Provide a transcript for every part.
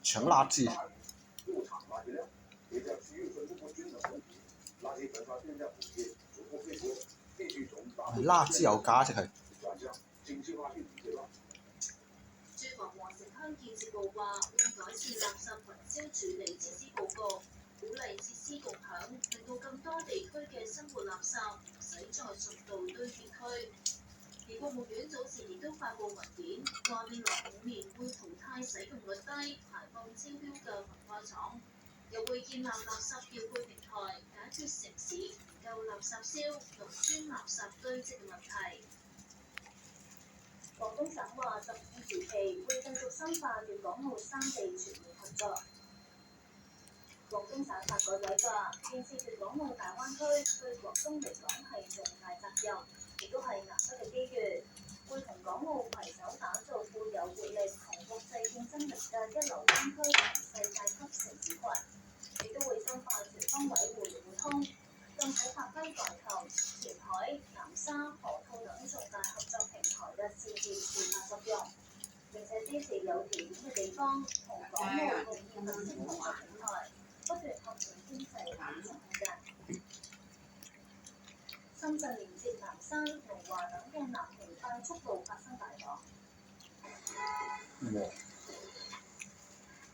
全垃圾。垃圾有價值係。住房和城鄉建設部話會改善垃圾焚燒處理設施報告，鼓勵設施共享，令到更多地區嘅生活垃圾唔使再送到堆填區。而國務院早前亦都發布文件，話未來5年會淘汰使用率低、排放超標嘅焚化廠，又會建立垃圾調配平台，解決城市唔夠垃圾燒、農村垃圾堆積嘅問題。廣東省話12時期會繼續深化粵港澳三地全面合作。廣東省發改委話，建設粵港澳大灣區對廣東嚟講係重大責任，亦都係難得嘅機遇，會同港澳攜手打造富有活力同國際競爭力嘅一流灣區同世界級城市群，亦都會深化全方位互聯互通，更好發揮環球、前海、南沙、河套等重大合作平台嘅事業示範作用，並且支持有條件嘅地方同港澳共建特色合作平台，不斷拓展經濟發展空間。深圳連接南山、龍華等嘅南屏快速路發生大火。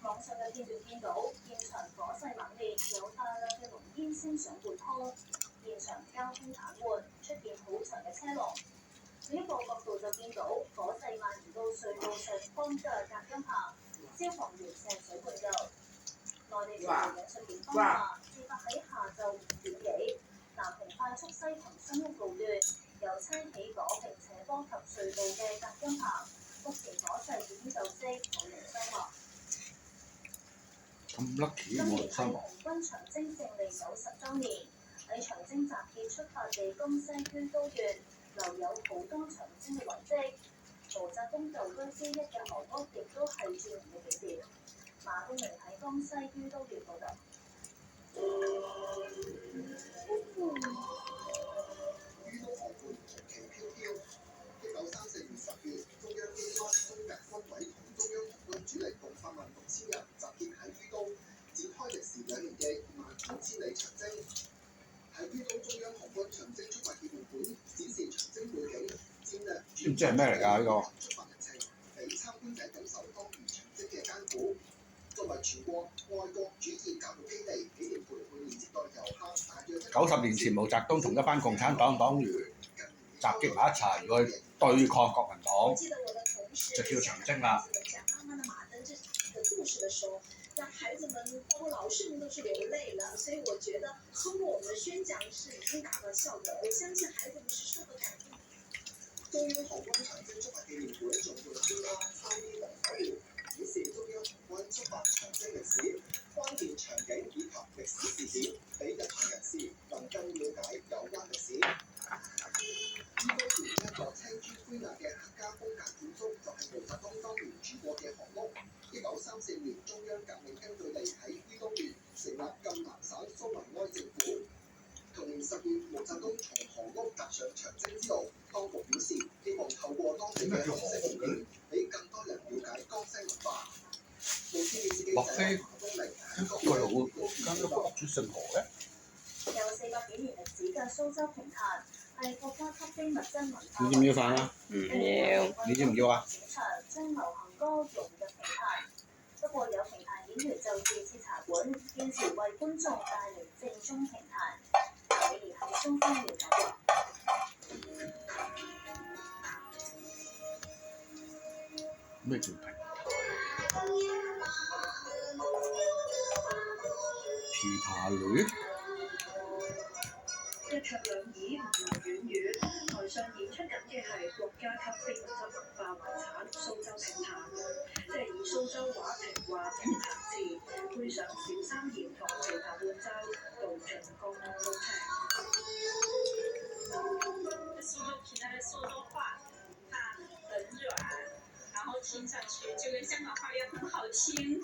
網上嘅片段見到現場火勢猛烈，有大量嘅濃煙升上半空，現場交通癱瘓，出現好長嘅車龍。另一個角度就見到火勢蔓延到隧道上方嘅隔音棚，消防員射水灌救。內地傳媒引述警方話，事發喺下晝5點幾，南屏快速西塘新屋路段有車起火並且波及隧道嘅隔音棚，目前火勢已經救熄，冇人傷亡。咁 lucky 冇人傷亡。今年係紅軍長征勝利90週年，喺長征集結出發地江西於都縣留有好多長征嘅遺跡。毛澤東舊居之一嘅茅屋亦都係著名嘅景點。馬東明喺江西於都縣報道。於都航盤紅旗飄飄。1934年10月，中央機關、中日軍委同中央紅軍主力共8萬6千人集結喺於都，展開歷時2年嘅25000里長征。喺於都中央紅軍長征出發紀念館展示長征背景、戰略。知唔知係咩嚟㗎？呢個？出發日程，俾參觀者感受當年長征嘅艱苦。作為全國愛國主義教育基地，紀念館每年接待遊客大約90年前，毛澤東同一班共產黨黨員集結埋一齊去對抗國民黨，就叫長征啦。讓孩子們包括老師們都是流淚了，所以我覺得通過我們的宣講是已經達到效果，我相信孩子們是受到感動。中央紅軍長征出發紀念館仲用 3D 動手療顯示中央紅軍出發長征歷史、關鍵場景以及歷史事件，俾日常人士能更了解有關歷史。於都縣一個青磚灰瓦嘅客家風格建築，就係毛澤東當年住過嘅房屋。1934年，中央革命根據地喺於都縣成立贛南省蘇維埃政府。同年10月，毛澤東從河屋踏上長征之路。當局表示，希望透過當地嘅紅色景點，俾更多人了解江西文化。莫非個老間都博主姓何嘅？有400幾年歷史嘅蘇州評壇係國家級非物質文化。你要唔要飯啊？唔要。你要唔要啊？將流行歌融入評壇，不過有評壇演員就自設茶館，堅持為觀眾帶嚟正宗評壇。李怡喺東方聊解。咩叫評壇？琵琶女。一桌兩椅唔能遠語，台上演出緊嘅係國家級非物質文化遺產蘇州評壇，即係以蘇州話評話評壇詞，配上小三弦同琵琶伴奏，道盡江南風情。蘇州評它的蘇州話，它很軟，然後聽上去就跟香港話也很好聽。